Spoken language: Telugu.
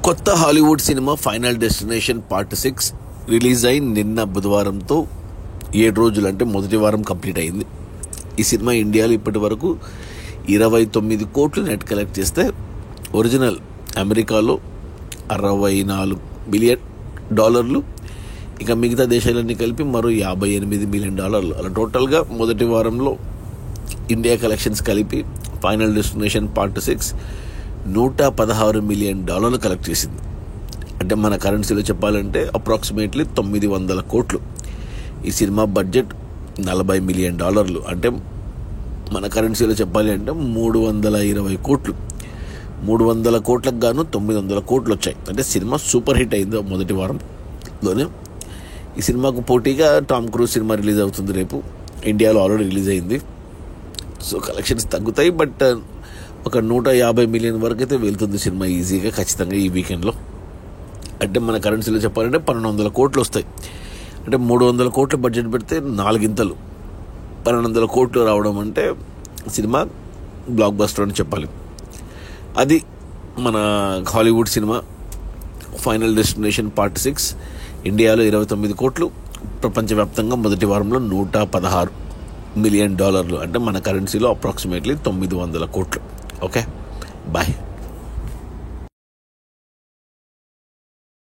కొత్త Hollywood cinema final destination part 6 release అయి నిన్న బుధవారంతో 7 రోజులు అంటే మొదటి వారం కంప్లీట్ అయింది. ఈ సినిమా ఇండియాలో ఇప్పటి వరకు 29 కోట్లు నెట్ కలెక్ట్ చేస్తే ఒరిజినల్ అమెరికాలో $64 మిలియన్, ఇక మిగతా దేశాలన్నీ కలిపి మరో $58 మిలియన్. అలా టోటల్గా మొదటి వారంలో ఇండియా కలెక్షన్స్ కలిపి final destination part 6 $116 million collect చేసింది. అంటే మన కరెన్సీలో చెప్పాలంటే అప్రాక్సిమేట్లీ 900 కోట్లు. ఈ సినిమా బడ్జెట్ $40 మిలియన్, అంటే మన కరెన్సీలో చెప్పాలి అంటే 320 కోట్లు. 300 కోట్లకు గాను 900 కోట్లు వచ్చాయి. అంటే సినిమా సూపర్ హిట్ అయింది మొదటి వారంలోనే. ఈ సినిమాకు పోటీగా టామ్ క్రూజ్ సినిమా రిలీజ్ అవుతుంది రేపు. ఇండియాలో ఆల్రెడీ రిలీజ్ అయింది. సో కలెక్షన్స్ తగ్గుతాయి, బట్ ఒక 150 మిలియన్ వరకు అయితే వెళ్తుంది సినిమా ఈజీగా, ఖచ్చితంగా ఈ వీకెండ్లో. అంటే మన కరెన్సీలో చెప్పాలంటే 1200 కోట్లు వస్తాయి. అంటే 300 కోట్ల బడ్జెట్ పెడితే 4 గింతలు 1200 కోట్లు రావడం అంటే సినిమా బ్లాక్ బస్టర్ అని చెప్పాలి. అది మన Hollywood cinema final destination part 6 ఇండియాలో 29 కోట్లు, ప్రపంచవ్యాప్తంగా మొదటి వారంలో $116 మిలియన్, అంటే మన కరెన్సీలో అప్రాక్సిమేట్లీ 900 కోట్లు. Okay, bye.